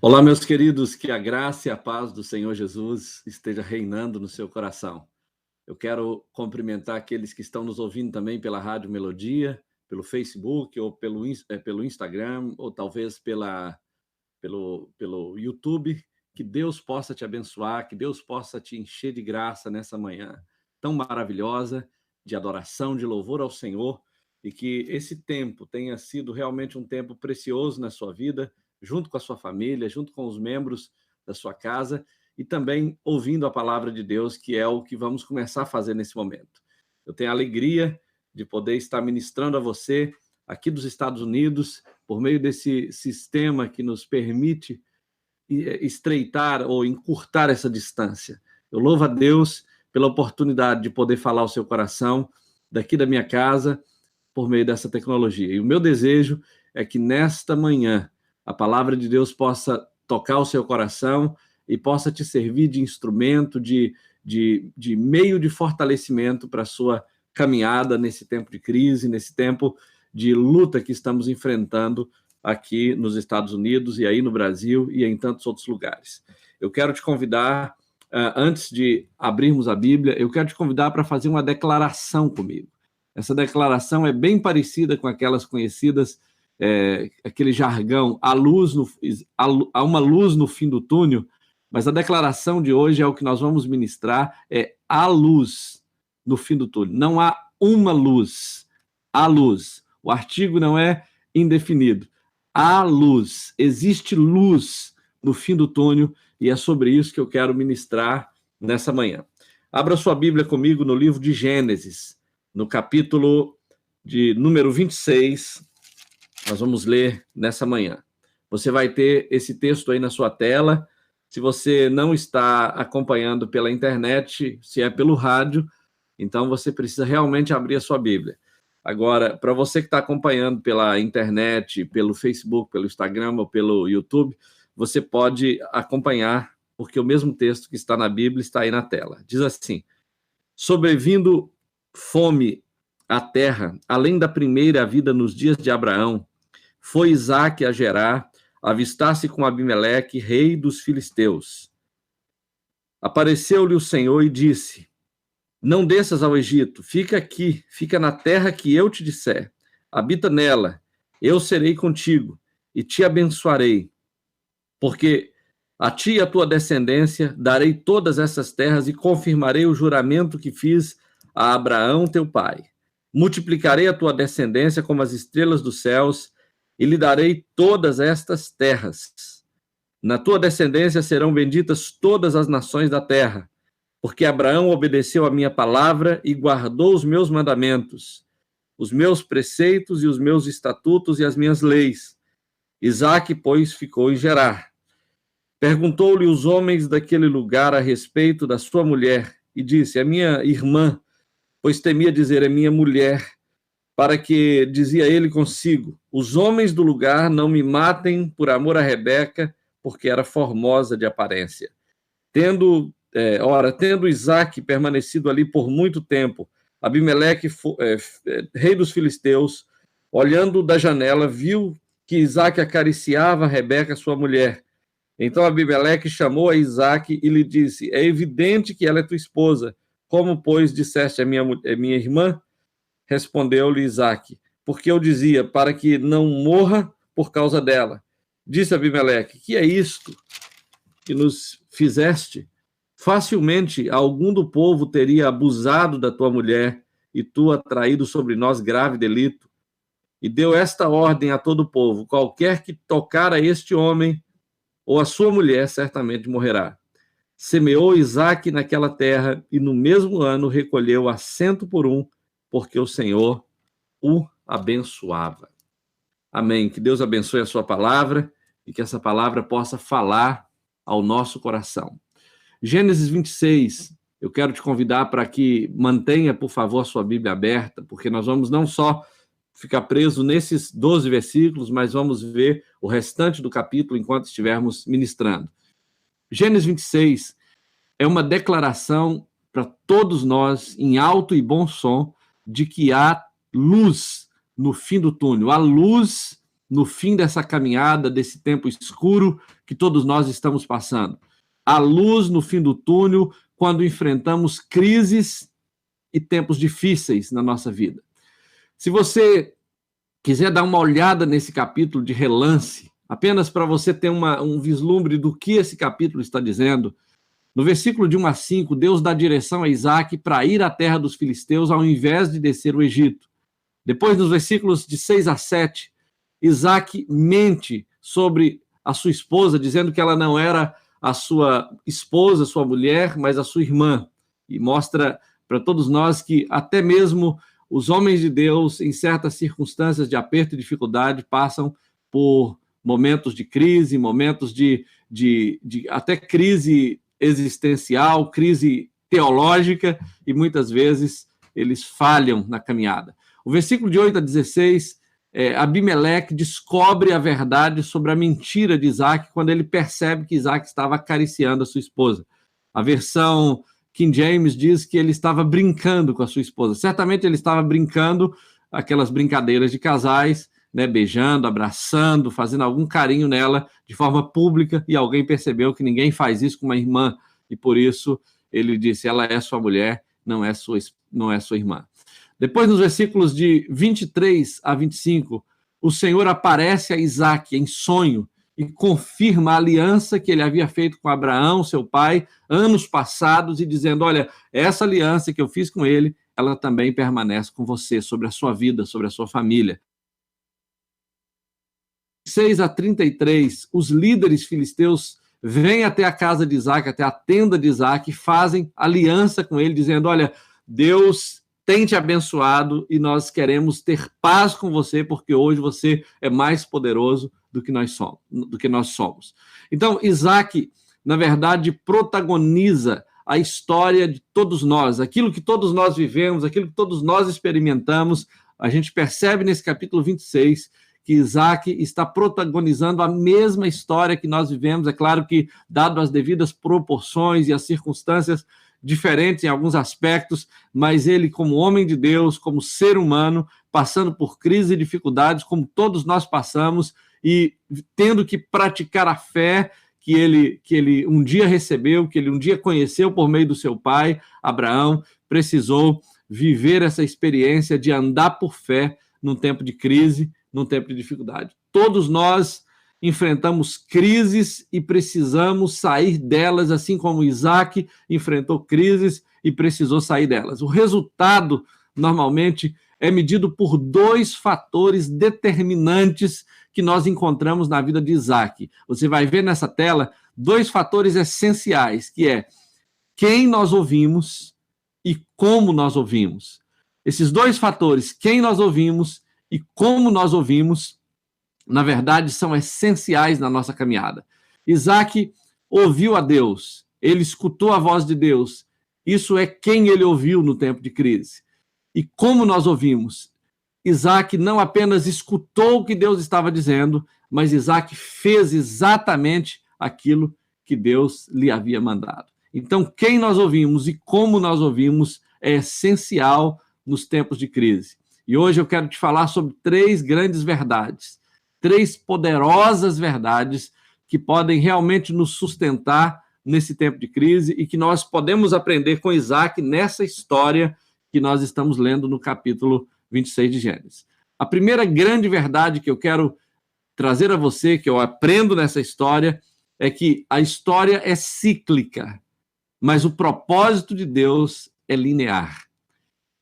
Olá, meus queridos, que a graça e a paz do Senhor Jesus esteja reinando no seu coração. Eu quero cumprimentar aqueles que estão nos ouvindo também pela Rádio Melodia, pelo Facebook, ou pelo Instagram, ou talvez pelo YouTube. Que Deus possa te abençoar, que Deus possa te encher de graça nessa manhã tão maravilhosa, de adoração, de louvor ao Senhor, e que esse tempo tenha sido realmente um tempo precioso na sua vida, junto com a sua família, junto com os membros da sua casa, e também ouvindo a palavra de Deus, que é o que vamos começar a fazer nesse momento. Eu tenho a alegria de poder estar ministrando a você aqui dos Estados Unidos, por meio desse sistema que nos permite estreitar ou encurtar essa distância. Eu louvo a Deus pela oportunidade de poder falar ao seu coração daqui da minha casa por meio dessa tecnologia. E o meu desejo é que nesta manhã a palavra de Deus possa tocar o seu coração e possa te servir de instrumento, de meio de fortalecimento para a sua caminhada nesse tempo de crise, nesse tempo de luta que estamos enfrentando aqui nos Estados Unidos e aí no Brasil e em tantos outros lugares. Eu quero te convidar, antes de abrirmos a Bíblia, eu quero te convidar para fazer uma declaração comigo. Essa declaração é bem parecida com aquelas conhecidas, aquele jargão, há uma luz no fim do túnel, mas a declaração de hoje é o que nós vamos ministrar, há luz no fim do túnel. Não há uma luz, há luz. O artigo não é indefinido. Há luz, existe luz no fim do túnel, e é sobre isso que eu quero ministrar nessa manhã. Abra sua Bíblia comigo no livro de Gênesis, no capítulo de número 26, nós vamos ler nessa manhã. Você vai ter esse texto aí na sua tela. Se você não está acompanhando pela internet, se é pelo rádio, então você precisa realmente abrir a sua Bíblia. Agora, para você que está acompanhando pela internet, pelo Facebook, pelo Instagram ou pelo YouTube, você pode acompanhar, porque o mesmo texto que está na Bíblia está aí na tela. Diz assim: sobrevindo fome à terra, além da primeira vida nos dias de Abraão, foi Isaque a Gerar, avistar-se com Abimeleque, rei dos filisteus. Apareceu-lhe o Senhor e disse: não desças ao Egito, fica aqui, fica na terra que eu te disser, habita nela, eu serei contigo e te abençoarei, porque a ti e a tua descendência darei todas essas terras e confirmarei o juramento que fiz a Abraão teu pai. Multiplicarei a tua descendência como as estrelas dos céus e lhe darei todas estas terras. Na tua descendência serão benditas todas as nações da terra, porque Abraão obedeceu a minha palavra e guardou os meus mandamentos, os meus preceitos e os meus estatutos e as minhas leis. Isaque, pois, ficou em Gerar. Perguntou-lhe os homens daquele lugar a respeito da sua mulher, e disse: é minha irmã, pois temia dizer, é minha mulher, para que, dizia ele consigo, os homens do lugar não me matem por amor a Rebeca, porque era formosa de aparência. Tendo Isaque permanecido ali por muito tempo, Abimeleque, rei dos filisteus, olhando da janela, viu que Isaque acariciava Rebeca, sua mulher. Então Abimeleque chamou a Isaque e lhe disse: é evidente que ela é tua esposa. Como, pois, disseste é minha irmã? Respondeu-lhe Isaque: porque eu dizia, para que não morra por causa dela. Disse Abimeleque: que é isto que nos fizeste? Facilmente algum do povo teria abusado da tua mulher e tu atraído sobre nós grave delito. E deu esta ordem a todo o povo: qualquer que tocar a este homem ou a sua mulher certamente morrerá. Semeou Isaque naquela terra e no mesmo ano recolheu a 100 por um, porque o Senhor o abençoava. Amém. Que Deus abençoe a sua palavra e que essa palavra possa falar ao nosso coração. Gênesis 26, eu quero te convidar para que mantenha, por favor, a sua Bíblia aberta, porque nós vamos não só ficar preso nesses 12 versículos, mas vamos ver o restante do capítulo enquanto estivermos ministrando. Gênesis 26 é uma declaração para todos nós, em alto e bom som, de que há luz no fim do túnel, há luz no fim dessa caminhada, desse tempo escuro que todos nós estamos passando. A luz no fim do túnel quando enfrentamos crises e tempos difíceis na nossa vida. Se você quiser dar uma olhada nesse capítulo de relance, apenas para você ter um vislumbre do que esse capítulo está dizendo, no versículo de 1 a 5, Deus dá direção a Isaac para ir à terra dos filisteus ao invés de descer o Egito. Depois, nos versículos de 6 a 7, Isaac mente sobre a sua esposa, dizendo que ela não era a sua esposa, sua mulher, mas a sua irmã. E mostra para todos nós que até mesmo os homens de Deus, em certas circunstâncias de aperto e dificuldade, passam por momentos de crise, momentos de até crise existencial, crise teológica, e muitas vezes eles falham na caminhada. O versículo de 8 a 16, Abimeleque descobre a verdade sobre a mentira de Isaac quando ele percebe que Isaac estava acariciando a sua esposa. A versão King James diz que ele estava brincando com a sua esposa. Certamente ele estava brincando aquelas brincadeiras de casais, né, beijando, abraçando, fazendo algum carinho nela de forma pública, e alguém percebeu que ninguém faz isso com uma irmã, e por isso ele disse, ela é sua mulher, não é sua irmã. Depois, nos versículos de 23 a 25, o Senhor aparece a Isaac em sonho e confirma a aliança que ele havia feito com Abraão, seu pai, anos passados, e dizendo, olha, essa aliança que eu fiz com ele, ela também permanece com você, sobre a sua vida, sobre a sua família. 6 a 33, os líderes filisteus vêm até a casa de Isaac, até a tenda de Isaac, e fazem aliança com ele, dizendo, olha, Deus tem te abençoado e nós queremos ter paz com você, porque hoje você é mais poderoso do que nós somos. Então, Isaac, na verdade, protagoniza a história de todos nós, aquilo que todos nós vivemos, aquilo que todos nós experimentamos. A gente percebe nesse capítulo 26 que Isaac está protagonizando a mesma história que nós vivemos. É claro que, dado as devidas proporções e as circunstâncias diferentes em alguns aspectos, mas ele, como homem de Deus, como ser humano, passando por crises e dificuldades, como todos nós passamos, e tendo que praticar a fé que ele um dia recebeu, que ele um dia conheceu por meio do seu pai, Abraão, precisou viver essa experiência de andar por fé num tempo de crise, num tempo de dificuldade. Todos nós enfrentamos crises e precisamos sair delas, assim como Isaac enfrentou crises e precisou sair delas. O resultado, normalmente, é medido por dois fatores determinantes que nós encontramos na vida de Isaac. Você vai ver nessa tela dois fatores essenciais, que é quem nós ouvimos e como nós ouvimos. Esses dois fatores, quem nós ouvimos e como nós ouvimos, na verdade, são essenciais na nossa caminhada. Isaac ouviu a Deus, ele escutou a voz de Deus. Isso é quem ele ouviu no tempo de crise. E como nós ouvimos? Isaac não apenas escutou o que Deus estava dizendo, mas Isaac fez exatamente aquilo que Deus lhe havia mandado. Então, quem nós ouvimos e como nós ouvimos é essencial nos tempos de crise. E hoje eu quero te falar sobre três grandes verdades, três poderosas verdades que podem realmente nos sustentar nesse tempo de crise e que nós podemos aprender com Isaac nessa história que nós estamos lendo no capítulo 26 de Gênesis. A primeira grande verdade que eu quero trazer a você, que eu aprendo nessa história, é que a história é cíclica, mas o propósito de Deus é linear.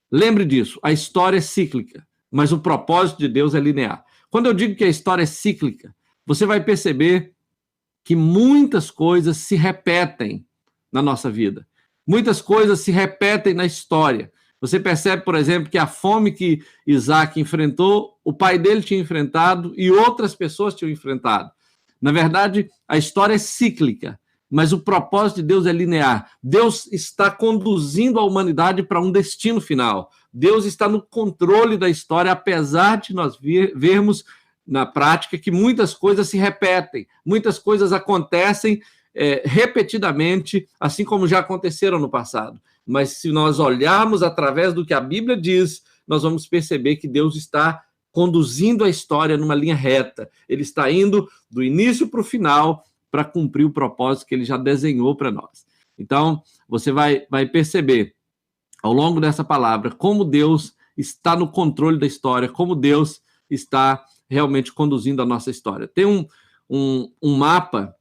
Lembre disso, a história é cíclica, mas o propósito de Deus é linear. Quando eu digo que a história é cíclica, você vai perceber que muitas coisas se repetem na nossa vida. Muitas coisas se repetem na história. Você percebe, por exemplo, que a fome que Isaac enfrentou, o pai dele tinha enfrentado e outras pessoas tinham enfrentado. Na verdade, a história é cíclica, mas o propósito de Deus é linear. Deus está conduzindo a humanidade para um destino final. Deus está no controle da história, apesar de nós vermos na prática que muitas coisas se repetem, muitas coisas acontecem repetidamente, assim como já aconteceram no passado. Mas se nós olharmos através do que a Bíblia diz, nós vamos perceber que Deus está conduzindo a história numa linha reta. Ele está indo do início para o final para cumprir o propósito que ele já desenhou para nós. Então, você vai perceber, ao longo dessa palavra, como Deus está no controle da história, como Deus está realmente conduzindo a nossa história. Tem um mapa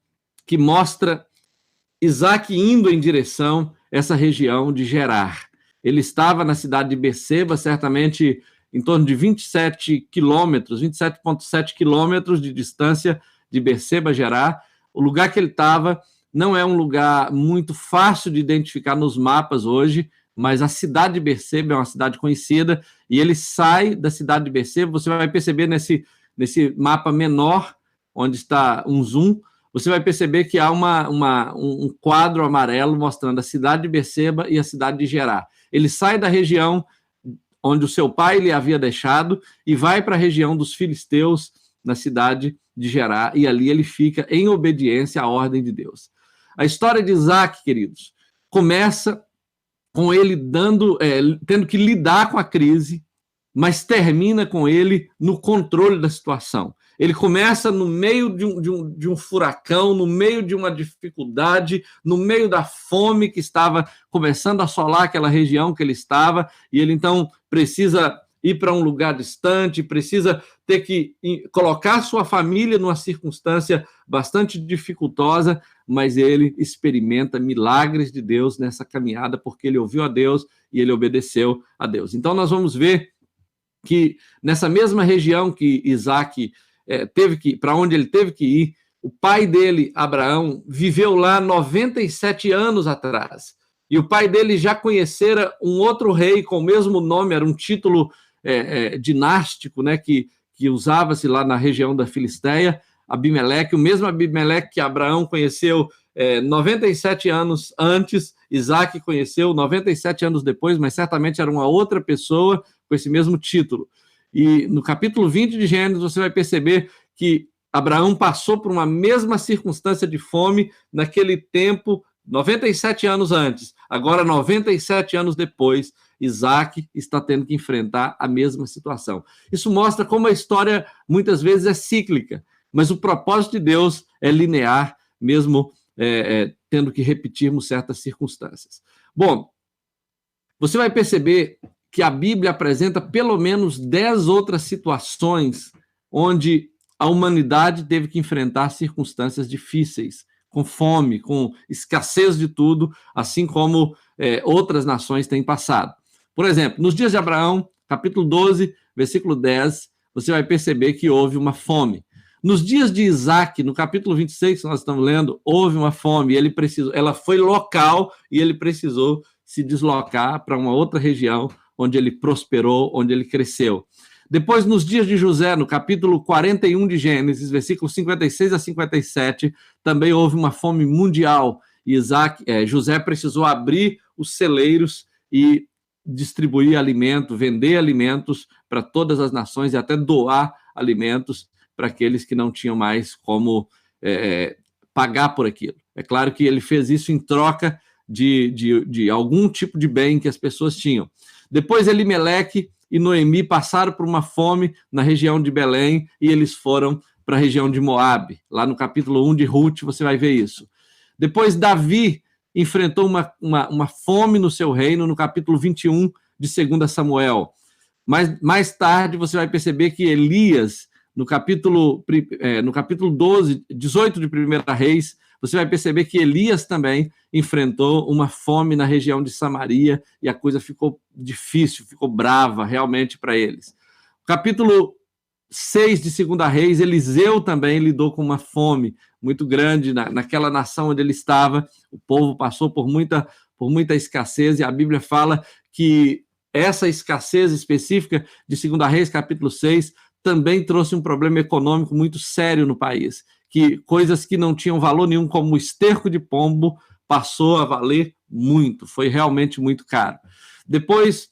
que mostra Isaac indo em direção a essa região de Gerar. Ele estava na cidade de Berseba, certamente em torno de 27 quilômetros, 27,7 quilômetros de distância de Berseba a Gerar. O lugar que ele estava não é um lugar muito fácil de identificar nos mapas hoje, mas a cidade de Berseba é uma cidade conhecida, e ele sai da cidade de Berseba. Você vai perceber nesse mapa menor, onde está um zoom, você vai perceber que há um quadro amarelo mostrando a cidade de Berseba e a cidade de Gerar. Ele sai da região onde o seu pai lhe havia deixado e vai para a região dos filisteus, na cidade de Gerar, e ali ele fica em obediência à ordem de Deus. A história de Isaac, queridos, começa com ele tendo que lidar com a crise, mas termina com ele no controle da situação. Ele começa no meio de um furacão, no meio de uma dificuldade, no meio da fome que estava começando a assolar aquela região que ele estava, e ele então precisa ir para um lugar distante, precisa ter que colocar sua família numa circunstância bastante dificultosa, mas ele experimenta milagres de Deus nessa caminhada, porque ele ouviu a Deus e ele obedeceu a Deus. Então nós vamos ver que nessa mesma região que Isaac para onde ele teve que ir, o pai dele, Abraão, viveu lá 97 anos atrás. E o pai dele já conhecera um outro rei com o mesmo nome, era um título dinástico, né, que usava-se lá na região da Filisteia, Abimeleque, o mesmo Abimeleque que Abraão conheceu 97 anos antes, Isaac conheceu 97 anos depois, mas certamente era uma outra pessoa com esse mesmo título. E no capítulo 20 de Gênesis, você vai perceber que Abraão passou por uma mesma circunstância de fome naquele tempo, 97 anos antes. Agora, 97 anos depois, Isaac está tendo que enfrentar a mesma situação. Isso mostra como a história, muitas vezes, é cíclica, mas o propósito de Deus é linear, mesmo tendo que repetirmos certas circunstâncias. Bom, você vai perceber que a Bíblia apresenta pelo menos 10 outras situações onde a humanidade teve que enfrentar circunstâncias difíceis, com fome, com escassez de tudo, assim como outras nações têm passado. Por exemplo, nos dias de Abraão, capítulo 12, versículo 10, você vai perceber que houve uma fome. Nos dias de Isaac, no capítulo 26, que nós estamos lendo, houve uma fome, ela foi local e ele precisou se deslocar para uma outra região, onde ele prosperou, onde ele cresceu. Depois, nos dias de José, no capítulo 41 de Gênesis, versículos 56 a 57, também houve uma fome mundial. E José precisou abrir os celeiros e distribuir alimento, vender alimentos para todas as nações e até doar alimentos para aqueles que não tinham mais como pagar por aquilo. É claro que ele fez isso em troca de algum tipo de bem que as pessoas tinham. Depois Elimeleque e Noemi passaram por uma fome na região de Belém e eles foram para a região de Moabe. Lá no capítulo 1 de Ruth você vai ver isso. Depois Davi enfrentou uma fome no seu reino no capítulo 21 de 2 Samuel. Mais tarde você vai perceber que Elias, no capítulo 12, 18 de 1 Reis, você vai perceber que Elias também enfrentou uma fome na região de Samaria e a coisa ficou difícil, ficou brava realmente para eles. Capítulo 6 de 2 Reis, Eliseu também lidou com uma fome muito grande naquela nação onde ele estava. O povo passou por muita escassez e a Bíblia fala que essa escassez específica de 2 Reis, capítulo 6, também trouxe um problema econômico muito sério no país, que coisas que não tinham valor nenhum, como o esterco de pombo, passou a valer muito, foi realmente muito caro. Depois,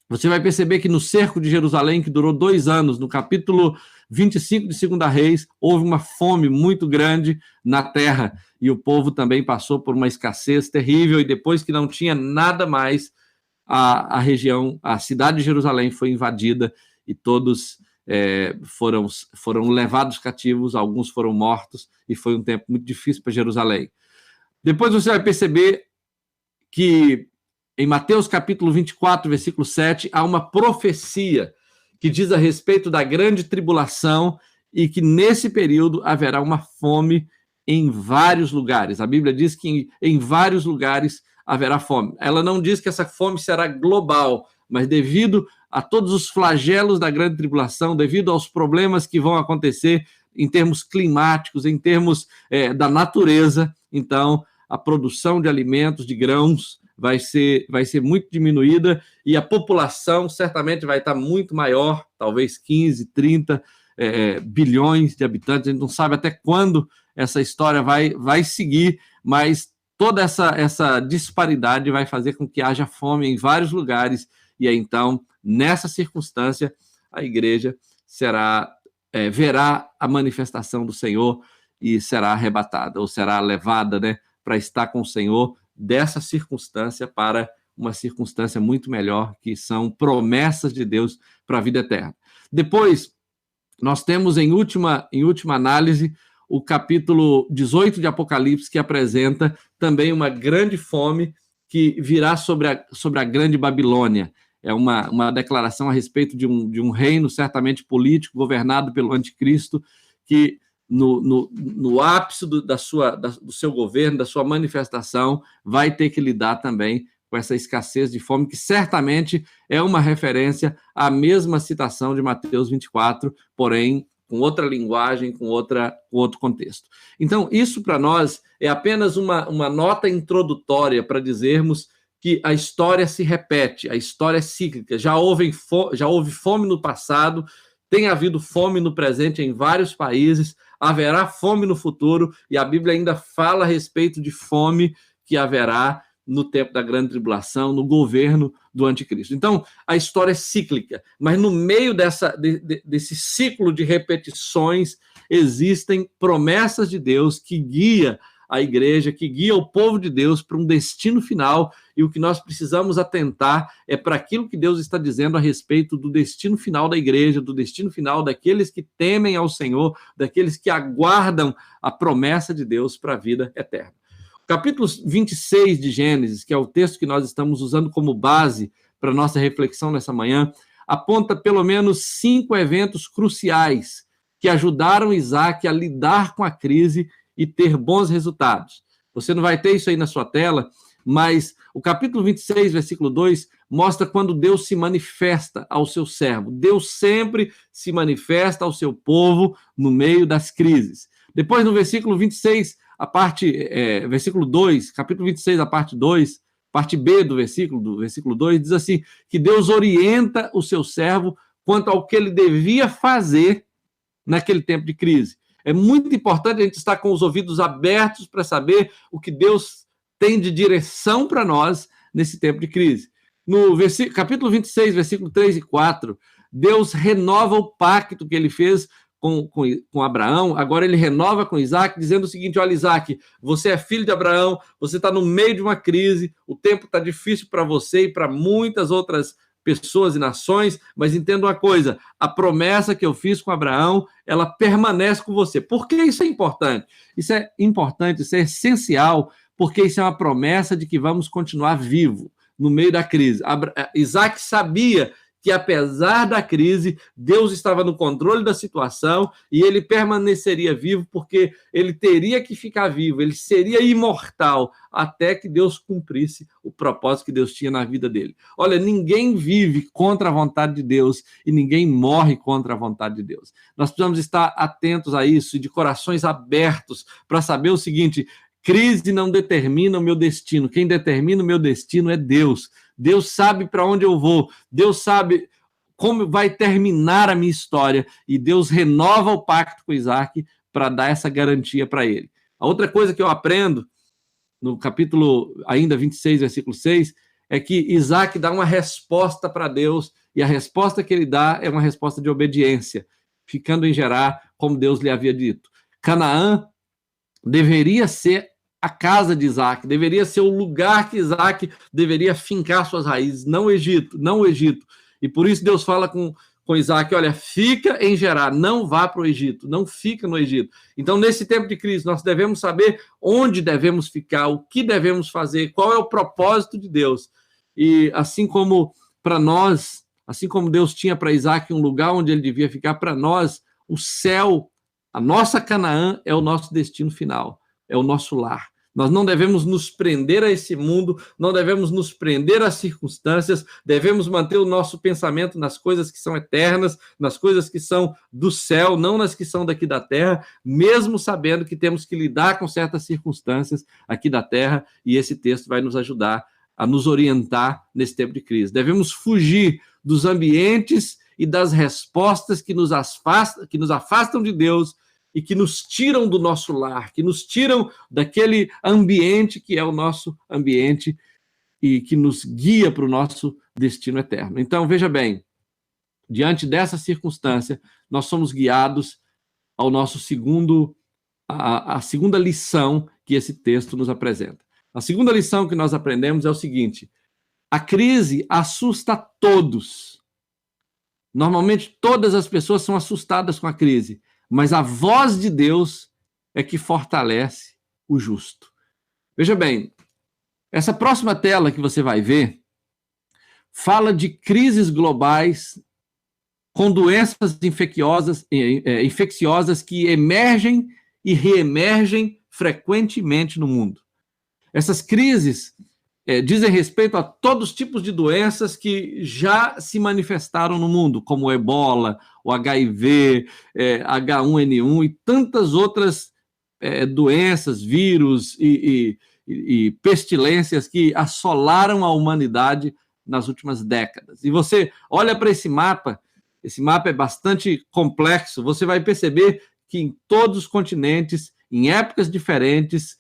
você vai perceber que no cerco de Jerusalém, que durou 2 anos, no capítulo 25 de 2 Reis, houve uma fome muito grande na terra, e o povo também passou por uma escassez terrível, e depois que não tinha nada mais, a cidade de Jerusalém foi invadida, e todos foram levados cativos, alguns foram mortos, e foi um tempo muito difícil para Jerusalém. Depois você vai perceber que em Mateus capítulo 24, versículo 7, há uma profecia que diz a respeito da grande tribulação e que nesse período haverá uma fome em vários lugares. A Bíblia diz que em vários lugares haverá fome. Ela não diz que essa fome será global, mas devido a todos os flagelos da grande tribulação, devido aos problemas que vão acontecer em termos climáticos, em termos da natureza, então a produção de alimentos, de grãos, vai ser muito diminuída e a população certamente vai estar muito maior, talvez 15, 30 bilhões de habitantes. A gente não sabe até quando essa história vai seguir, mas toda essa disparidade vai fazer com que haja fome em vários lugares e aí, então, nessa circunstância, a igreja verá a manifestação do Senhor e será arrebatada, ou será levada, né, para estar com o Senhor dessa circunstância para uma circunstância muito melhor, que são promessas de Deus para a vida eterna. Depois, nós temos em última análise o capítulo 18 de Apocalipse, que apresenta também uma grande fome que virá sobre a grande Babilônia. É uma declaração a respeito de um reino certamente político, governado pelo anticristo, que no ápice do seu governo, da sua manifestação, vai ter que lidar também com essa escassez de fome, que certamente é uma referência à mesma citação de Mateus 24, porém com outra linguagem, com outro contexto. Então, isso para nós é apenas uma nota introdutória para dizermos que a história se repete, a história é cíclica. Já houve fome no passado, tem havido fome no presente em vários países, haverá fome no futuro, e a Bíblia ainda fala a respeito de fome que haverá no tempo da grande tribulação, no governo do anticristo. Então, a história é cíclica, mas no meio desse ciclo de repetições, existem promessas de Deus que guia a igreja, que guia o povo de Deus para um destino final, e o que nós precisamos atentar é para aquilo que Deus está dizendo a respeito do destino final da igreja, do destino final daqueles que temem ao Senhor, daqueles que aguardam a promessa de Deus para a vida eterna. O capítulo 26 de Gênesis, que é o texto que nós estamos usando como base para a nossa reflexão nessa manhã, aponta pelo menos 5 eventos cruciais que ajudaram Isaac a lidar com a crise e ter bons resultados. Você não vai ter isso aí na sua tela, mas o capítulo 26, versículo 2, mostra quando Deus se manifesta ao seu servo. Deus sempre se manifesta ao seu povo no meio das crises. Depois, no versículo 26, versículo 2, capítulo 26, a parte 2, parte B do versículo 2, diz assim, que Deus orienta o seu servo quanto ao que ele devia fazer naquele tempo de crise. É muito importante a gente estar com os ouvidos abertos para saber o que Deus tem de direção para nós nesse tempo de crise. No capítulo 26, versículo 3 e 4, Deus renova o pacto que ele fez com Abraão, agora ele renova com Isaac, dizendo o seguinte: olha, Isaac, você é filho de Abraão, você está no meio de uma crise, o tempo está difícil para você e para muitas outras pessoas e nações, mas entenda uma coisa, a promessa que eu fiz com Abraão, ela permanece com você. Por que isso é importante? Isso é importante, isso é essencial, porque isso é uma promessa de que vamos continuar vivo no meio da crise. Isaac sabia que, apesar da crise, Deus estava no controle da situação e ele permaneceria vivo porque ele teria que ficar vivo, ele seria imortal até que Deus cumprisse o propósito que Deus tinha na vida dele. Olha, ninguém vive contra a vontade de Deus e ninguém morre contra a vontade de Deus. Nós precisamos estar atentos a isso e de corações abertos para saber o seguinte: crise não determina o meu destino, quem determina o meu destino é Deus. Deus sabe para onde eu vou, Deus sabe como vai terminar a minha história, e Deus renova o pacto com Isaac para dar essa garantia para ele. A outra coisa que eu aprendo, no capítulo ainda 26, versículo 6, é que Isaac dá uma resposta para Deus, e a resposta que ele dá é uma resposta de obediência, ficando em Gerar, como Deus lhe havia dito. Canaã deveria ser a casa de Isaac, deveria ser o lugar que Isaac deveria fincar suas raízes, não o Egito. E por isso Deus fala com com Isaac, olha, fica em Gerar, não vá para o Egito, não fica no Egito. Então, nesse tempo de crise, nós devemos saber onde devemos ficar, o que devemos fazer, qual é o propósito de Deus. E assim como para nós, assim como Deus tinha para Isaac um lugar onde ele devia ficar, para nós, o céu, a nossa Canaã é o nosso destino final, é o nosso lar. Nós não devemos nos prender a esse mundo, não devemos nos prender às circunstâncias, devemos manter o nosso pensamento nas coisas que são eternas, nas coisas que são do céu, não nas que são daqui da terra, mesmo sabendo que temos que lidar com certas circunstâncias aqui da terra, e esse texto vai nos ajudar a nos orientar nesse tempo de crise. Devemos fugir dos ambientes e das respostas que nos afastam de Deus e que nos tiram do nosso lar, que nos tiram daquele ambiente que é o nosso ambiente e que nos guia para o nosso destino eterno. Então, veja bem, diante dessa circunstância, nós somos guiados ao nosso a segunda lição que esse texto nos apresenta. A segunda lição que nós aprendemos é o seguinte: a crise assusta todos. Normalmente, todas as pessoas são assustadas com a crise, mas a voz de Deus é que fortalece o justo. Veja bem, essa próxima tela que você vai ver fala de crises globais com doenças infecciosas que emergem e reemergem frequentemente no mundo. Essas crises dizem respeito a todos os tipos de doenças que já se manifestaram no mundo, como o ebola, o HIV, H1N1 e tantas outras doenças, vírus e pestilências que assolaram a humanidade nas últimas décadas. E você olha para esse mapa é bastante complexo, você vai perceber que em todos os continentes, em épocas diferentes,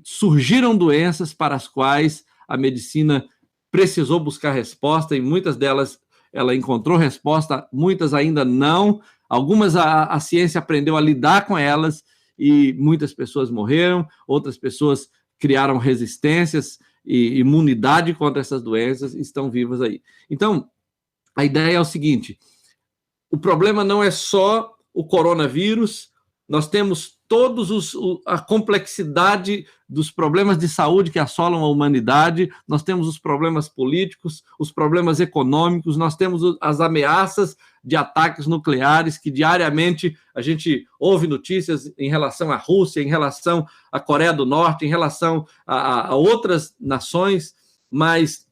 surgiram doenças para as quais a medicina precisou buscar resposta, e muitas delas ela encontrou resposta, muitas ainda não. Algumas a ciência aprendeu a lidar com elas e muitas pessoas morreram, outras pessoas criaram resistências e imunidade contra essas doenças e estão vivas aí. Então, a ideia é o seguinte: o problema não é só o coronavírus, nós temos a complexidade dos problemas de saúde que assolam a humanidade, nós temos os problemas políticos, os problemas econômicos, nós temos as ameaças de ataques nucleares que diariamente a gente ouve notícias em relação à Rússia, em relação à Coreia do Norte, em relação a outras nações, mas,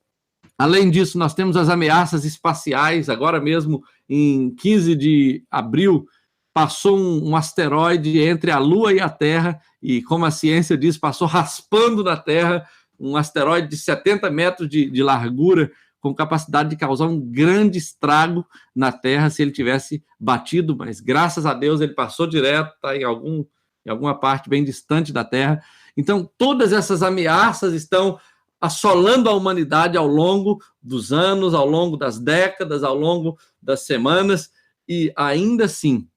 além disso, nós temos as ameaças espaciais. Agora mesmo, em 15 de abril, passou um asteroide entre a Lua e a Terra, e, como a ciência diz, passou raspando na Terra, um asteroide de 70 metros de largura, com capacidade de causar um grande estrago na Terra se ele tivesse batido, mas, graças a Deus, ele passou direto, está em alguma parte bem distante da Terra. Então, todas essas ameaças estão assolando a humanidade ao longo dos anos, ao longo das décadas, ao longo das semanas, e ainda assim,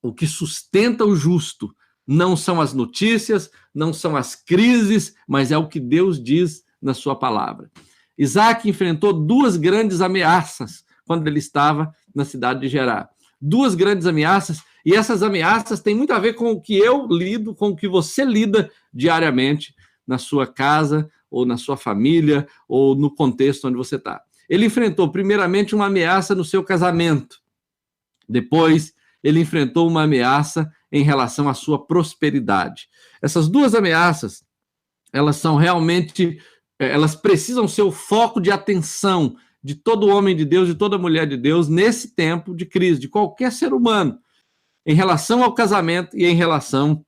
o que sustenta o justo não são as notícias, não são as crises, mas é o que Deus diz na sua palavra. Isaac enfrentou duas grandes ameaças quando ele estava na cidade de Gerar. Duas grandes ameaças, e essas ameaças têm muito a ver com o que eu lido, com o que você lida diariamente na sua casa, ou na sua família, ou no contexto onde você está. Ele enfrentou, primeiramente, uma ameaça no seu casamento. Depois, ele enfrentou uma ameaça em relação à sua prosperidade. Essas duas ameaças, elas são realmente, elas precisam ser o foco de atenção de todo homem de Deus, de toda mulher de Deus, nesse tempo de crise, de qualquer ser humano, em relação ao casamento e em relação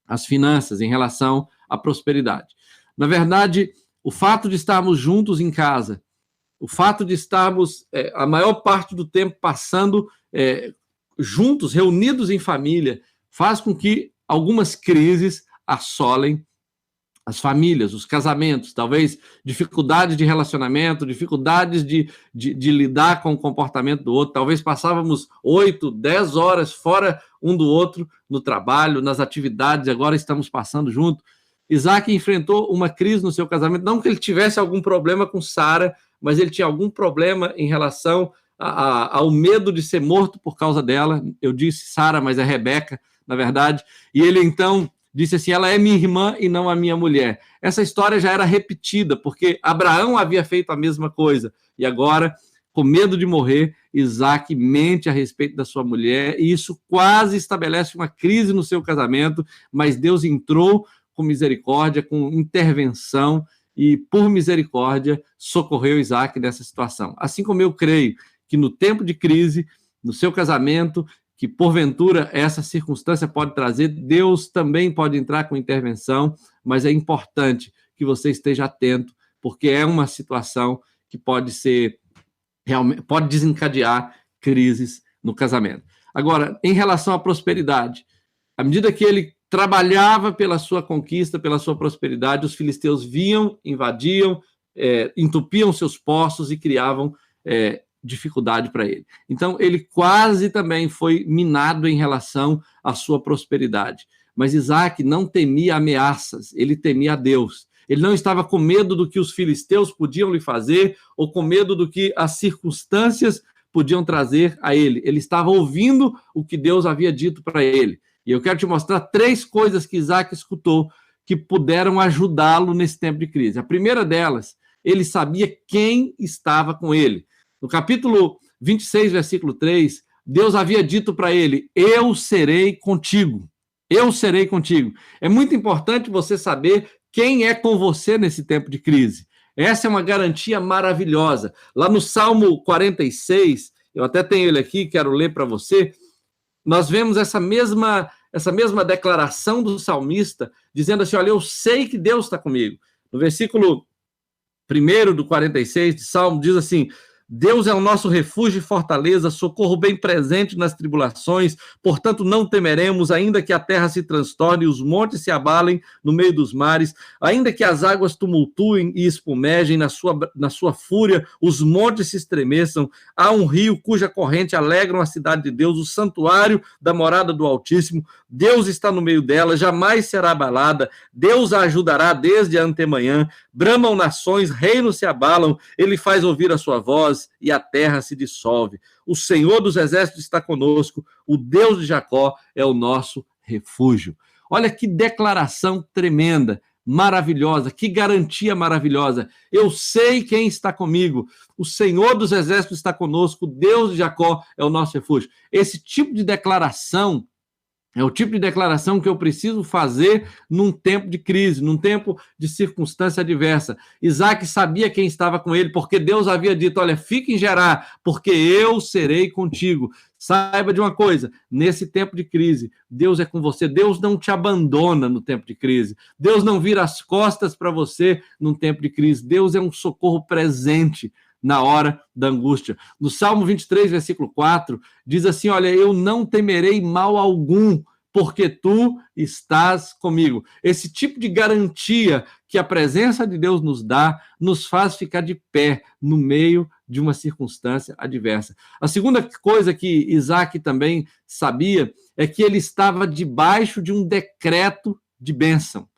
às finanças, em relação à prosperidade. Na verdade, o fato de estarmos juntos em casa, o fato de estarmos a maior parte do tempo passando juntos, reunidos em família, faz com que algumas crises assolem as famílias, os casamentos, talvez dificuldades de relacionamento, dificuldades de lidar com o comportamento do outro. Talvez passávamos 8, 10 horas fora um do outro no trabalho, nas atividades, agora estamos passando junto. Isaac enfrentou uma crise no seu casamento, não que ele tivesse algum problema com Sara, mas ele tinha algum problema em relação ao medo de ser morto por causa dela. Eu disse Sara, mas é Rebeca, na verdade. E ele então disse assim, ela é minha irmã e não a minha mulher. Essa história já era repetida, porque Abraão havia feito a mesma coisa. E agora, com medo de morrer, Isaac mente a respeito da sua mulher, e isso quase estabelece uma crise no seu casamento, mas Deus entrou com misericórdia, com intervenção, e por misericórdia socorreu Isaac nessa situação. Assim como eu creio que no tempo de crise, no seu casamento, que porventura essa circunstância pode trazer, Deus também pode entrar com intervenção, mas é importante que você esteja atento, porque é uma situação que pode ser realmente, pode desencadear crises no casamento. Agora, em relação à prosperidade, à medida que ele trabalhava pela sua conquista, pela sua prosperidade, os filisteus vinham, invadiam, entupiam seus poços e criavam dificuldade para ele. Então, ele quase também foi minado em relação à sua prosperidade. Mas Isaac não temia ameaças, ele temia a Deus. Ele não estava com medo do que os filisteus podiam lhe fazer ou com medo do que as circunstâncias podiam trazer a ele. Ele estava ouvindo o que Deus havia dito para ele. E eu quero te mostrar 3 coisas que Isaac escutou que puderam ajudá-lo nesse tempo de crise. A primeira delas, ele sabia quem estava com ele. No capítulo 26, versículo 3, Deus havia dito para ele, eu serei contigo. Eu serei contigo. É muito importante você saber quem é com você nesse tempo de crise. Essa é uma garantia maravilhosa. Lá no Salmo 46, eu até tenho ele aqui, quero ler para você, nós vemos essa mesma declaração do salmista, dizendo assim, olha, eu sei que Deus está comigo. No versículo 1 do 46 de Salmo, diz assim, Deus é o nosso refúgio e fortaleza, socorro bem presente nas tribulações, portanto não temeremos, ainda que a terra se transtorne e os montes se abalem no meio dos mares, ainda que as águas tumultuem e espumejem na sua fúria, os montes se estremeçam, há um rio cuja corrente alegram a cidade de Deus, o santuário da morada do Altíssimo, Deus está no meio dela, jamais será abalada, Deus a ajudará desde a antemanhã, bramam nações, reinos se abalam, ele faz ouvir a sua voz, e a terra se dissolve. O Senhor dos exércitos está conosco, o Deus de Jacó é o nosso refúgio. Olha que declaração tremenda, maravilhosa, que garantia maravilhosa. Eu sei quem está comigo, o Senhor dos exércitos está conosco, o Deus de Jacó é o nosso refúgio. Esse tipo de declaração é o tipo de declaração que eu preciso fazer num tempo de crise, num tempo de circunstância adversa. Isaac sabia quem estava com ele, porque Deus havia dito, olha, fique em Gerar, porque eu serei contigo. Saiba de uma coisa, nesse tempo de crise, Deus é com você. Deus não te abandona no tempo de crise. Deus não vira as costas para você num tempo de crise. Deus é um socorro presente na hora da angústia. No Salmo 23, versículo 4, diz assim, olha, eu não temerei mal algum, porque tu estás comigo. Esse tipo de garantia que a presença de Deus nos dá, nos faz ficar de pé no meio de uma circunstância adversa. A segunda coisa que Isaac também sabia é que ele estava debaixo de um decreto de bênção.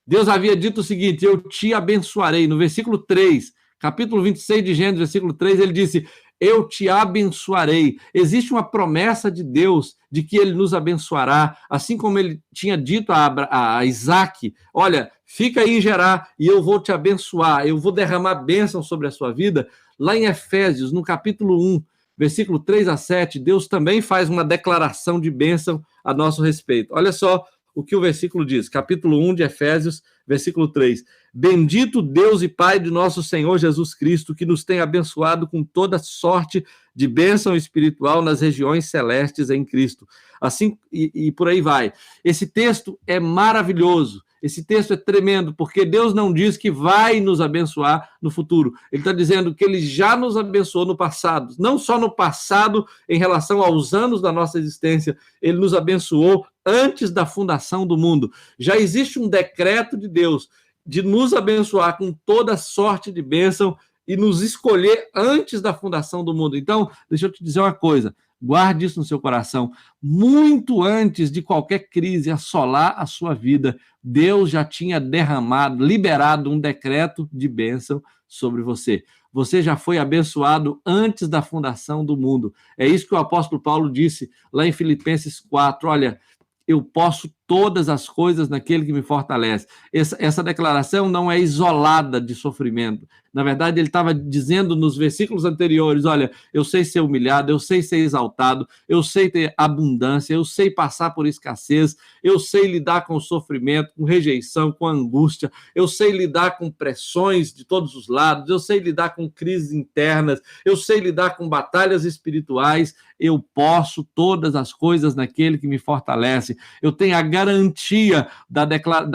Deus havia dito o seguinte, eu te abençoarei. No versículo 3, capítulo 26 de Gênesis, versículo 3, ele disse, eu te abençoarei. Existe uma promessa de Deus de que ele nos abençoará, assim como ele tinha dito a Isaac, olha, fica aí em Gerar e eu vou te abençoar, eu vou derramar bênção sobre a sua vida. Lá em Efésios, no capítulo 1, versículo 3 a 7, Deus também faz uma declaração de bênção a nosso respeito. Olha só o que o versículo diz, capítulo 1 de Efésios, versículo 3. Bendito Deus e Pai de nosso Senhor Jesus Cristo, que nos tem abençoado com toda sorte de bênção espiritual nas regiões celestes em Cristo. Assim, e por aí vai. Esse texto é maravilhoso, esse texto é tremendo, porque Deus não diz que vai nos abençoar no futuro. Ele está dizendo que ele já nos abençoou no passado. Não só no passado, em relação aos anos da nossa existência, ele nos abençoou antes da fundação do mundo. Já existe um decreto de Deus de nos abençoar com toda sorte de bênção e nos escolher antes da fundação do mundo. Então, deixa eu te dizer uma coisa, guarde isso no seu coração. Muito antes de qualquer crise assolar a sua vida, Deus já tinha derramado, liberado um decreto de bênção sobre você. você já foi abençoado antes da fundação do mundo. É isso que o apóstolo Paulo disse lá em Filipenses 4, olha, eu posso todas as coisas naquele que me fortalece. Essa declaração não é isolada de sofrimento. Na verdade, ele estava dizendo nos versículos anteriores, olha, eu sei ser humilhado, eu sei ser exaltado, eu sei ter abundância, eu sei passar por escassez, eu sei lidar com o sofrimento, com rejeição, com angústia, eu sei lidar com pressões de todos os lados, eu sei lidar com crises internas, eu sei lidar com batalhas espirituais, eu posso todas as coisas naquele que me fortalece. Eu tenho a garantia da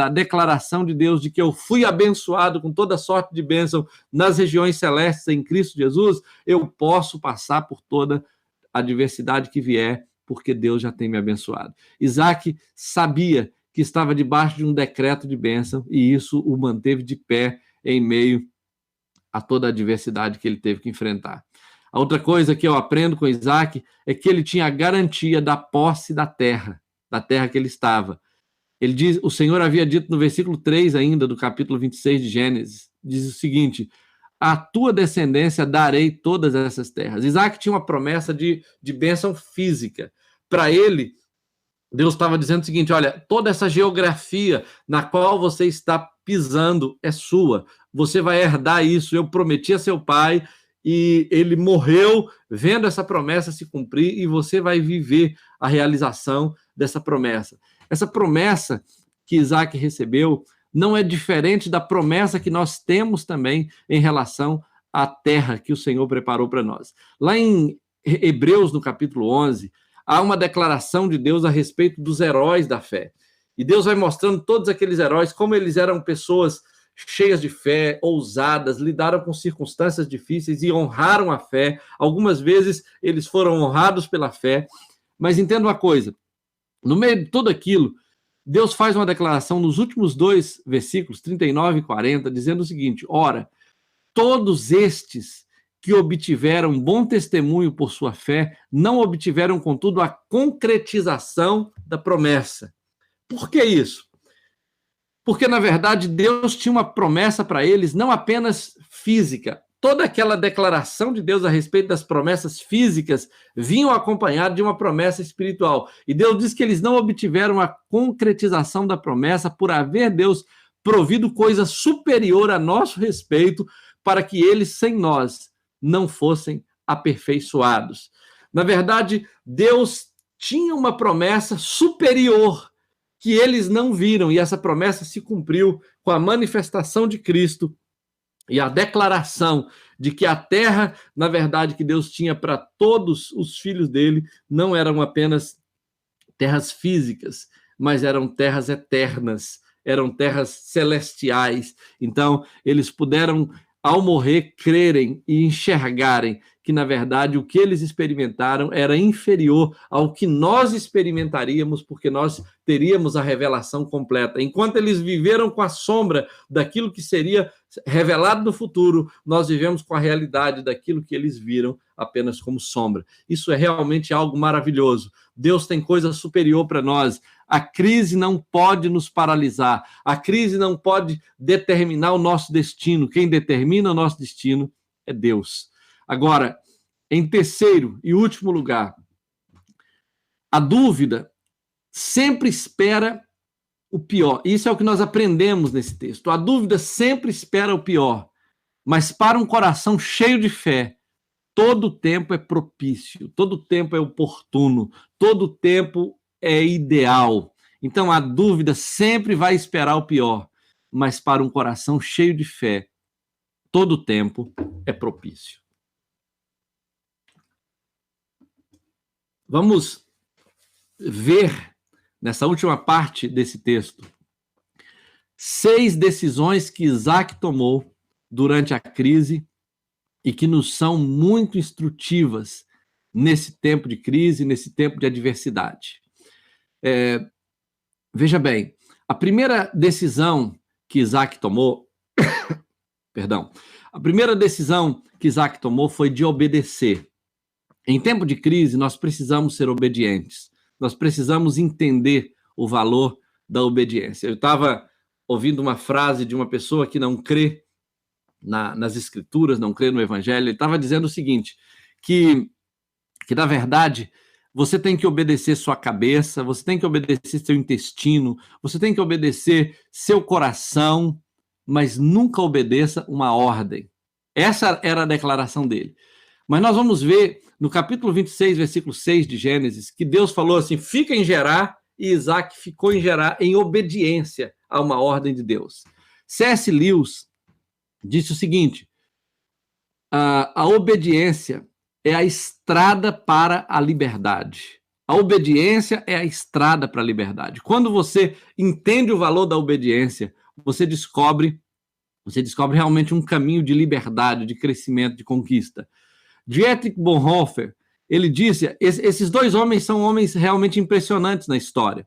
declaração de Deus de que eu fui abençoado com toda sorte de bênção nas regiões celestes em Cristo Jesus. Eu posso passar por toda a adversidade que vier, porque Deus já tem me abençoado. Isaac sabia que estava debaixo de um decreto de bênção e isso o manteve de pé em meio a toda a adversidade que ele teve que enfrentar. A outra coisa que eu aprendo com Isaac é que ele tinha a garantia da posse da terra que ele estava. Ele diz, o Senhor havia dito no versículo 3 ainda, do capítulo 26 de Gênesis, diz o seguinte, a tua descendência darei todas essas terras. Isaac tinha uma promessa de bênção física. Para ele, Deus estava dizendo o seguinte, olha, toda essa geografia na qual você está pisando é sua. Você vai herdar isso. Eu prometi a seu pai e ele morreu vendo essa promessa se cumprir e você vai viver a realização dessa promessa. Essa promessa que Isaac recebeu não é diferente da promessa que nós temos também em relação à terra que o Senhor preparou para nós. Lá em Hebreus, no capítulo 11, há uma declaração de Deus a respeito dos heróis da fé. E Deus vai mostrando todos aqueles heróis, como eles eram pessoas cheias de fé, ousadas, lidaram com circunstâncias difíceis e honraram a fé. Algumas vezes eles foram honrados pela fé. Mas entenda uma coisa, no meio de tudo aquilo, Deus faz uma declaração nos últimos 2 versículos, 39 e 40, dizendo o seguinte, ora, todos estes que obtiveram bom testemunho por sua fé, não obtiveram, contudo, a concretização da promessa. Por que isso? Porque, na verdade, Deus tinha uma promessa para eles, não apenas física. Toda aquela declaração de Deus a respeito das promessas físicas vinham acompanhada de uma promessa espiritual. E Deus diz que eles não obtiveram a concretização da promessa por haver Deus provido coisa superior a nosso respeito para que eles, sem nós, não fossem aperfeiçoados. Na verdade, Deus tinha uma promessa superior que eles não viram, e essa promessa se cumpriu com a manifestação de Cristo e a declaração de que a terra, na verdade, que Deus tinha para todos os filhos dele, não eram apenas terras físicas, mas eram terras eternas, eram terras celestiais. Então, eles puderam, ao morrer, crerem e enxergarem que, na verdade, o que eles experimentaram era inferior ao que nós experimentaríamos, porque nós teríamos a revelação completa. Enquanto eles viveram com a sombra daquilo que seria revelado no futuro, nós vivemos com a realidade daquilo que eles viram apenas como sombra. Isso é realmente algo maravilhoso. Deus tem coisa superior para nós. A crise não pode nos paralisar. A crise não pode determinar o nosso destino. Quem determina o nosso destino é Deus. Agora, em terceiro e último lugar, a dúvida sempre espera o pior. Isso é o que nós aprendemos nesse texto. A dúvida sempre espera o pior, mas para um coração cheio de fé, todo tempo é propício, todo tempo é oportuno, todo tempo é ideal. Então a dúvida sempre vai esperar o pior, mas para um coração cheio de fé, todo tempo é propício. Vamos ver, nessa última parte desse texto, 6 decisões que Isaac tomou durante a crise e que nos são muito instrutivas nesse tempo de crise, nesse tempo de adversidade. Veja bem, a primeira decisão que Isaac tomou, a primeira decisão que Isaac tomou foi de obedecer. Em tempo de crise, nós precisamos ser obedientes. Nós precisamos entender o valor da obediência. Eu estava ouvindo uma frase de uma pessoa que não crê nas escrituras, não crê no evangelho. Ele estava dizendo o seguinte, que na verdade você tem que obedecer sua cabeça, você tem que obedecer seu intestino, você tem que obedecer seu coração, mas nunca obedeça uma ordem. Essa era a declaração dele. Mas nós vamos ver no capítulo 26, versículo 6 de Gênesis, que Deus falou assim, fica em Gerar, e Isaac ficou em Gerar em obediência a uma ordem de Deus. C.S. Lewis disse o seguinte, a obediência é a estrada para a liberdade. A obediência é a estrada para a liberdade. Quando você entende o valor da obediência, você descobre realmente um caminho de liberdade, de crescimento, de conquista. Dietrich Bonhoeffer, ele disse, esses dois homens são homens realmente impressionantes na história.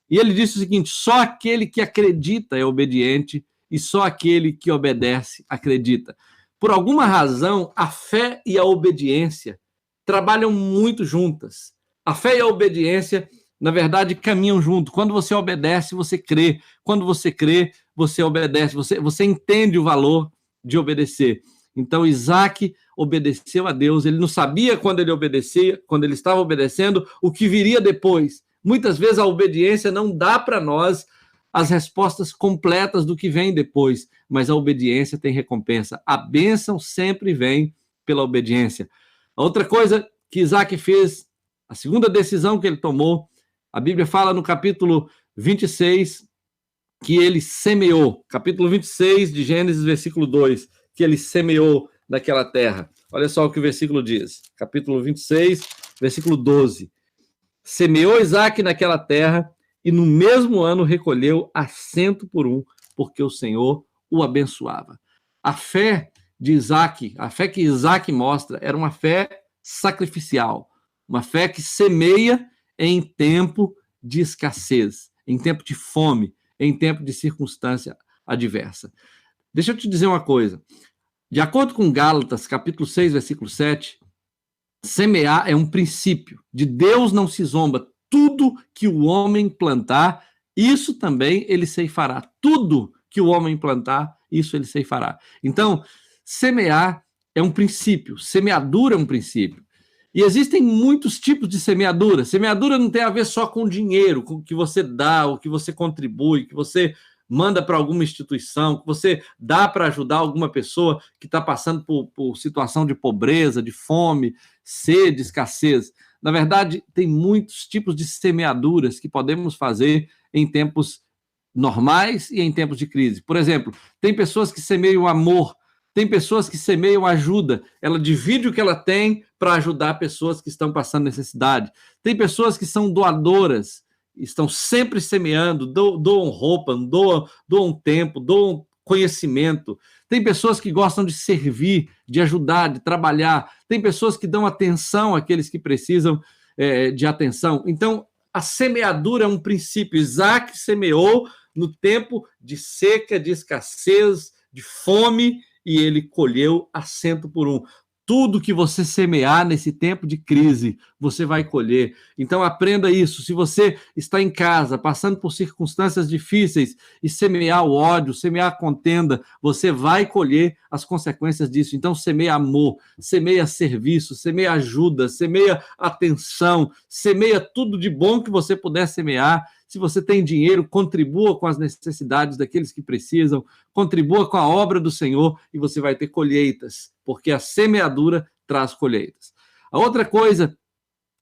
E ele disse o seguinte, só aquele que acredita é obediente e só aquele que obedece acredita. Por alguma razão, a fé e a obediência trabalham muito juntas. A fé e a obediência, na verdade, caminham junto. Quando você obedece, você crê. Quando você crê, você obedece. Você entende o valor de obedecer. Então, Isaac obedeceu a Deus. Ele não sabia quando ele obedecia, quando ele estava obedecendo, o que viria depois. Muitas vezes a obediência não dá para nós as respostas completas do que vem depois, mas a obediência tem recompensa. A bênção sempre vem pela obediência. A outra coisa que Isaac fez, a segunda decisão que ele tomou, a Bíblia fala no capítulo 26 que ele semeou. Capítulo 26 de Gênesis, versículo 2, que ele semeou naquela terra. Olha só o que o versículo diz. Capítulo 26, versículo 12. Semeou Isaac naquela terra e no mesmo ano recolheu a 100 por 1, porque o Senhor o abençoava. A fé de Isaac, a fé que Isaac mostra, era uma fé sacrificial, uma fé que semeia em tempo de escassez, em tempo de fome, em tempo de circunstância adversa. Deixa eu te dizer uma coisa. De acordo com Gálatas, capítulo 6, versículo 7, semear é um princípio. De Deus não se zomba. Tudo que o homem plantar, isso também ele ceifará. Tudo que o homem plantar, isso ele ceifará. Então, semear é um princípio. Semeadura é um princípio. E existem muitos tipos de semeadura. Semeadura não tem a ver só com dinheiro, com o que você dá, o que você contribui, que você manda para alguma instituição, que você dá para ajudar alguma pessoa que está passando por situação de pobreza, de fome, sede, escassez. Na verdade, tem muitos tipos de semeaduras que podemos fazer em tempos normais e em tempos de crise. Por exemplo, tem pessoas que semeiam amor, tem pessoas que semeiam ajuda, ela divide o que ela tem para ajudar pessoas que estão passando necessidade. Tem pessoas que são doadoras, estão sempre semeando, doam roupa, doam tempo, doam conhecimento. Tem pessoas que gostam de servir, de ajudar, de trabalhar. Tem pessoas que dão atenção àqueles que precisam de atenção. Então, a semeadura é um princípio. Isaac semeou no tempo de seca, de escassez, de fome, e ele colheu a 100 por 1. Tudo que você semear nesse tempo de crise, você vai colher. Então aprenda isso. Se você está em casa, passando por circunstâncias difíceis e semear o ódio, semear a contenda, você vai colher as consequências disso. Então semeia amor, semeia serviço, semeia ajuda, semeia atenção, semeia tudo de bom que você puder semear. Se você tem dinheiro, contribua com as necessidades daqueles que precisam, contribua com a obra do Senhor e você vai ter colheitas, porque a semeadura traz colheitas. A outra coisa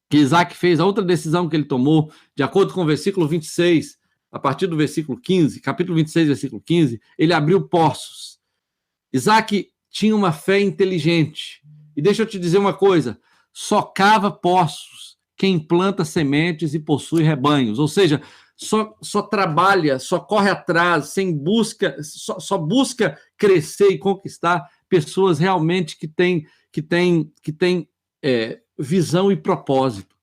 que Isaac fez, a outra decisão que ele tomou, de acordo com o versículo 26, a partir do versículo 15, capítulo 26, versículo 15, ele abriu poços. Isaac tinha uma fé inteligente. E deixa eu te dizer uma coisa, só cava poços quem planta sementes e possui rebanhos, ou seja, só trabalha, só corre atrás, sem busca, só busca crescer e conquistar pessoas realmente que têm visão e propósito.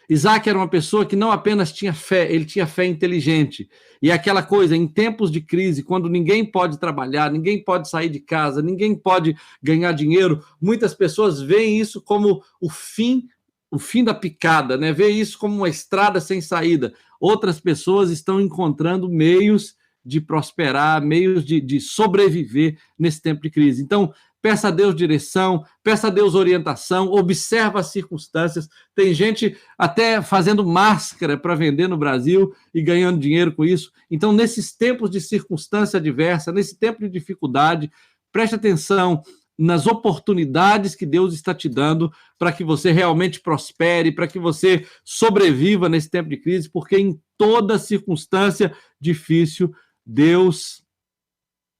Isaac era uma pessoa que não apenas tinha fé, ele tinha fé inteligente. E aquela coisa, em tempos de crise, quando ninguém pode trabalhar, ninguém pode sair de casa, ninguém pode ganhar dinheiro, muitas pessoas veem isso como o fim da picada, né? Vê isso como uma estrada sem saída. Outras pessoas estão encontrando meios de prosperar, meios de sobreviver nesse tempo de crise. Então, peça a Deus direção, peça a Deus orientação, observa as circunstâncias. Tem gente até fazendo máscara para vender no Brasil e ganhando dinheiro com isso. Então, nesses tempos de circunstância adversa, nesse tempo de dificuldade, preste atenção nas oportunidades que Deus está te dando para que você realmente prospere, para que você sobreviva nesse tempo de crise, porque em toda circunstância difícil, Deus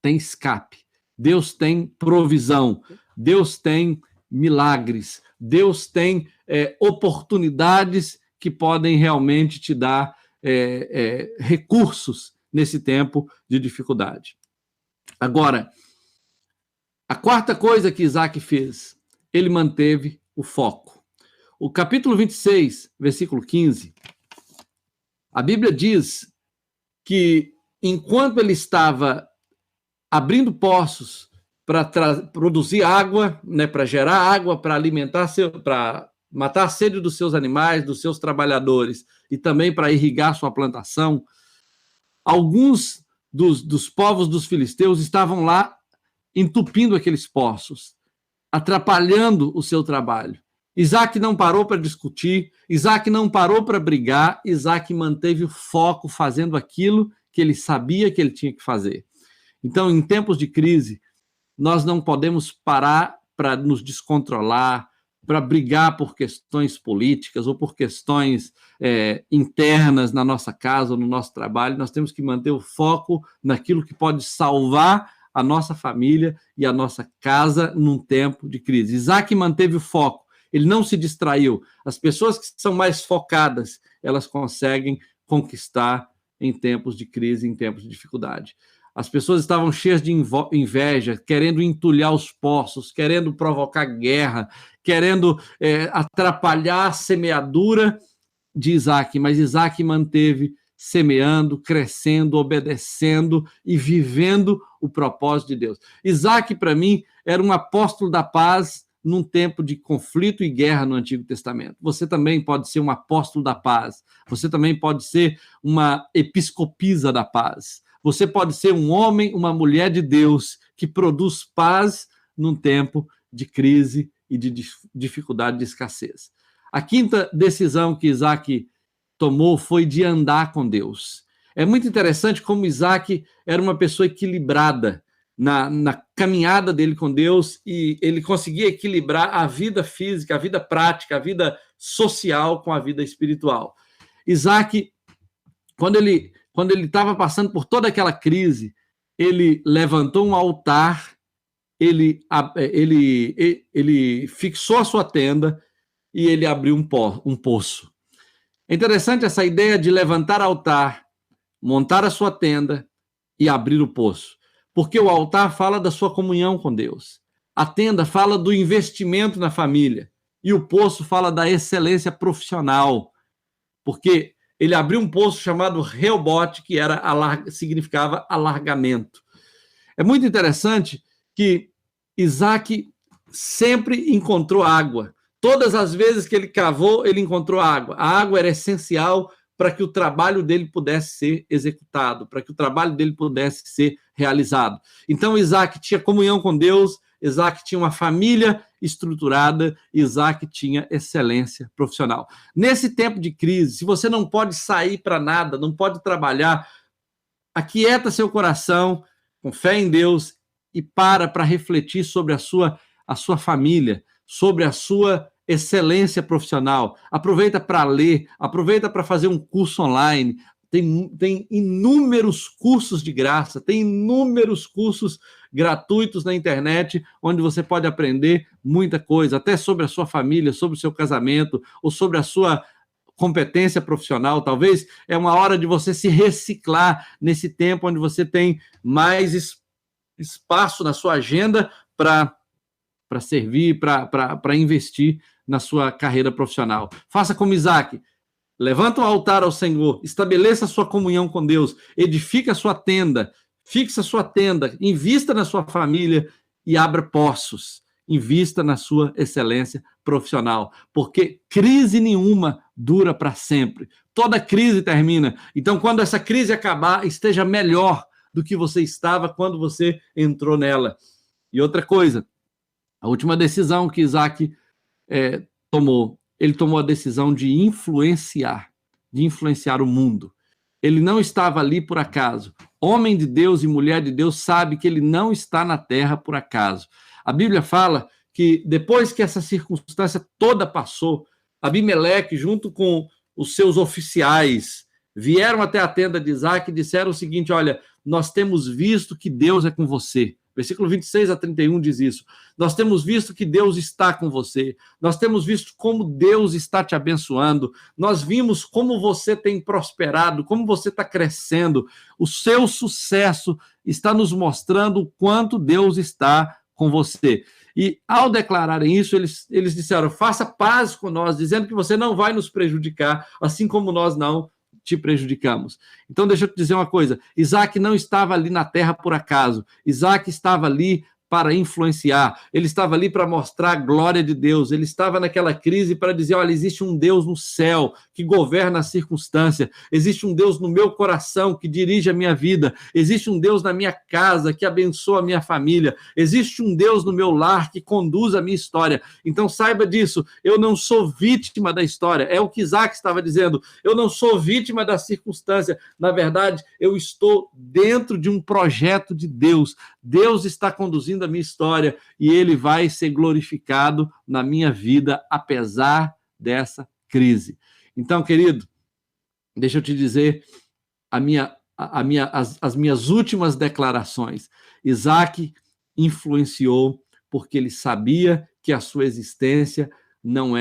tem escape, Deus tem provisão, Deus tem milagres, Deus tem oportunidades que podem realmente te dar recursos nesse tempo de dificuldade. Agora, a quarta coisa que Isaac fez, ele manteve o foco. O capítulo 26, versículo 15, a Bíblia diz que enquanto ele estava abrindo poços para produzir água, né, para gerar água, para alimentar, para matar a sede dos seus animais, dos seus trabalhadores, e também para irrigar sua plantação, alguns dos povos dos filisteus estavam lá entupindo aqueles poços, atrapalhando o seu trabalho. Isaac não parou para discutir, Isaac não parou para brigar, Isaac manteve o foco fazendo aquilo que ele sabia que ele tinha que fazer. Então, em tempos de crise, nós não podemos parar para nos descontrolar, para brigar por questões políticas ou por questões internas na nossa casa ou no nosso trabalho. Nós temos que manter o foco naquilo que pode salvar a nossa família e a nossa casa num tempo de crise. Isaac manteve o foco, ele não se distraiu. As pessoas que são mais focadas, elas conseguem conquistar em tempos de crise, em tempos de dificuldade. As pessoas estavam cheias de inveja, querendo entulhar os poços, querendo provocar guerra, querendo atrapalhar a semeadura de Isaac, mas Isaac manteve semeando, crescendo, obedecendo e vivendo o propósito de Deus. Isaac, para mim, era um apóstolo da paz num tempo de conflito e guerra no Antigo Testamento. Você também pode ser um apóstolo da paz. Você também pode ser uma episcopisa da paz. Você pode ser um homem, uma mulher de Deus que produz paz num tempo de crise e de dificuldade, de escassez. A quinta decisão que Isaac tomou foi de andar com Deus. É muito interessante como Isaac era uma pessoa equilibrada na caminhada dele com Deus, e ele conseguia equilibrar a vida física, a vida prática, a vida social com a vida espiritual. Isaac, quando ele estava passando por toda aquela crise, ele levantou um altar, ele fixou a sua tenda e ele abriu um poço. É interessante essa ideia de levantar altar, montar a sua tenda e abrir o poço, porque o altar fala da sua comunhão com Deus, a tenda fala do investimento na família e o poço fala da excelência profissional, porque ele abriu um poço chamado Reobote, que significava alargamento. É muito interessante que Isaac sempre encontrou água. Todas as vezes que ele cavou, ele encontrou água. A água era essencial para que o trabalho dele pudesse ser executado, para que o trabalho dele pudesse ser realizado. Então, Isaac tinha comunhão com Deus, Isaac tinha uma família estruturada, Isaac tinha excelência profissional. Nesse tempo de crise, se você não pode sair para nada, não pode trabalhar, aquieta seu coração, com fé em Deus, e para refletir sobre a sua família, sobre a sua excelência profissional. Aproveita para ler, aproveita para fazer um curso online. Tem inúmeros cursos de graça, tem inúmeros cursos gratuitos na internet, onde você pode aprender muita coisa, até sobre a sua família, sobre o seu casamento, ou sobre a sua competência profissional. Talvez é uma hora de você se reciclar nesse tempo onde você tem mais espaço na sua agenda para servir, para investir na sua carreira profissional. Faça como Isaac. Levanta o altar ao Senhor, estabeleça a sua comunhão com Deus, edifica a sua tenda, fixa a sua tenda, invista na sua família e abra poços. Invista na sua excelência profissional, porque crise nenhuma dura para sempre. Toda crise termina. Então, quando essa crise acabar, esteja melhor do que você estava quando você entrou nela. E outra coisa, a última decisão que Isaac tomou, ele tomou a decisão de influenciar o mundo. Ele não estava ali por acaso. Homem de Deus e mulher de Deus sabe que ele não está na terra por acaso. A Bíblia fala que depois que essa circunstância toda passou, Abimeleque, junto com os seus oficiais, vieram até a tenda de Isaac e disseram o seguinte: olha, nós temos visto que Deus é com você. Versículo 26 a 31 diz isso. Nós temos visto que Deus está com você. Nós temos visto como Deus está te abençoando. Nós vimos como você tem prosperado, como você está crescendo. O seu sucesso está nos mostrando o quanto Deus está com você. E ao declararem isso, eles disseram: faça paz com nós, dizendo que você não vai nos prejudicar, assim como nós não te prejudicamos. Então, deixa eu te dizer uma coisa: Isaac não estava ali na terra por acaso. Isaac estava ali para influenciar, ele estava ali para mostrar a glória de Deus, ele estava naquela crise para dizer: olha, existe um Deus no céu que governa a circunstância, existe um Deus no meu coração que dirige a minha vida, existe um Deus na minha casa que abençoa a minha família, existe um Deus no meu lar que conduz a minha história. Então saiba disso, eu não sou vítima da história, é o que Isaac estava dizendo, eu não sou vítima da circunstância, na verdade, eu estou dentro de um projeto de Deus. Deus está conduzindo a minha história e ele vai ser glorificado na minha vida, apesar dessa crise. Então, querido, deixa eu te dizer as minhas últimas declarações. Isaac influenciou porque ele sabia que a sua existência não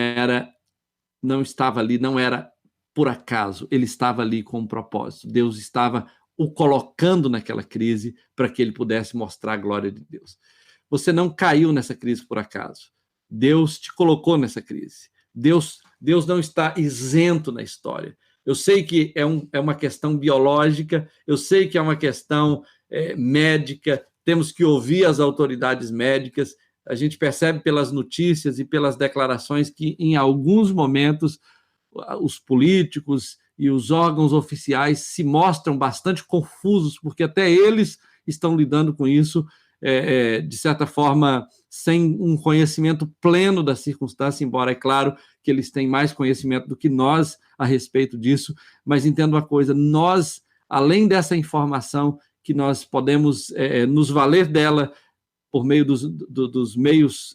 estava ali, não era por acaso, ele estava ali com um propósito. Deus estava o colocando naquela crise para que ele pudesse mostrar a glória de Deus. Você não caiu nessa crise por acaso. Deus te colocou nessa crise. Deus não está isento na história. Eu sei que é uma questão biológica, eu sei que é uma questão médica, temos que ouvir as autoridades médicas, a gente percebe pelas notícias e pelas declarações que, em alguns momentos, os políticos e os órgãos oficiais se mostram bastante confusos, porque até eles estão lidando com isso, de certa forma, sem um conhecimento pleno da circunstância, embora é claro que eles têm mais conhecimento do que nós a respeito disso, mas entenda uma coisa, nós, além dessa informação, que nós podemos nos valer dela por meio dos meios,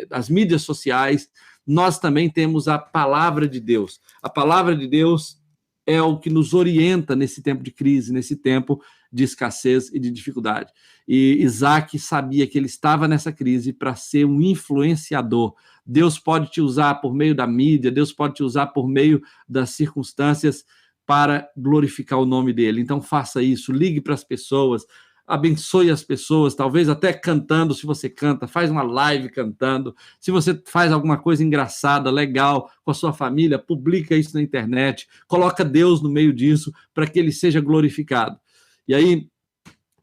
das mídias sociais, nós também temos a palavra de Deus. A palavra de Deus é o que nos orienta nesse tempo de crise, nesse tempo de escassez e de dificuldade. E Isaac sabia que ele estava nessa crise para ser um influenciador. Deus pode te usar por meio da mídia, Deus pode te usar por meio das circunstâncias para glorificar o nome dele. Então faça isso, ligue para as pessoas, abençoe as pessoas, talvez até cantando, se você canta, faz uma live cantando, se você faz alguma coisa engraçada, legal, com a sua família, publica isso na internet, coloca Deus no meio disso, para que ele seja glorificado. E aí,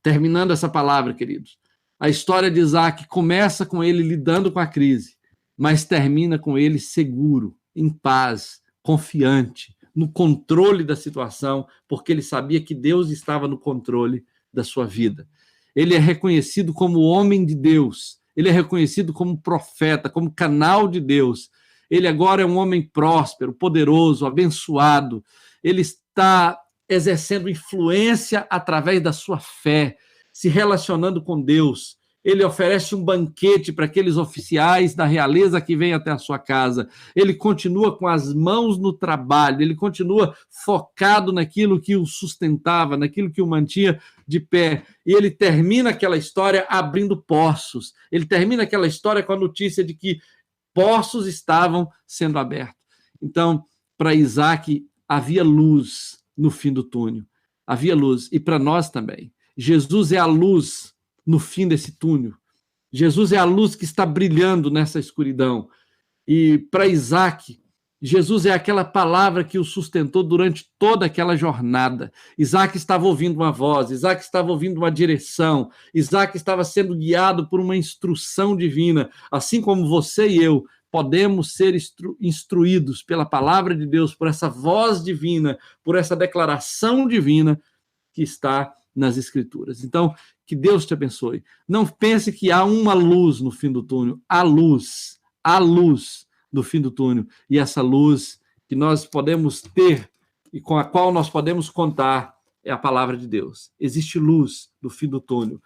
terminando essa palavra, queridos, a história de Isaac começa com ele lidando com a crise, mas termina com ele seguro, em paz, confiante, no controle da situação, porque ele sabia que Deus estava no controle da sua vida. Ele é reconhecido como homem de Deus, ele é reconhecido como profeta, como canal de Deus. Ele agora é um homem próspero, poderoso, abençoado. Ele está exercendo influência através da sua fé, se relacionando com Deus. Ele oferece um banquete para aqueles oficiais da realeza que vêm até a sua casa. Ele continua com as mãos no trabalho, ele continua focado naquilo que o sustentava, naquilo que o mantinha de pé. E ele termina aquela história abrindo poços. Ele termina aquela história com a notícia de que poços estavam sendo abertos. Então, para Isaac, havia luz no fim do túnel. Havia luz. E para nós também. Jesus é a luz no fim desse túnel. Jesus é a luz que está brilhando nessa escuridão. E para Isaac, Jesus é aquela palavra que o sustentou durante toda aquela jornada. Isaac estava ouvindo uma voz, Isaac estava ouvindo uma direção, Isaac estava sendo guiado por uma instrução divina, assim como você e eu podemos ser instruídos pela palavra de Deus, por essa voz divina, por essa declaração divina que está nas Escrituras. Então, que Deus te abençoe. Não pense que há uma luz no fim do túnel. Há luz no fim do túnel. E essa luz que nós podemos ter e com a qual nós podemos contar é a palavra de Deus. Existe luz no fim do túnel.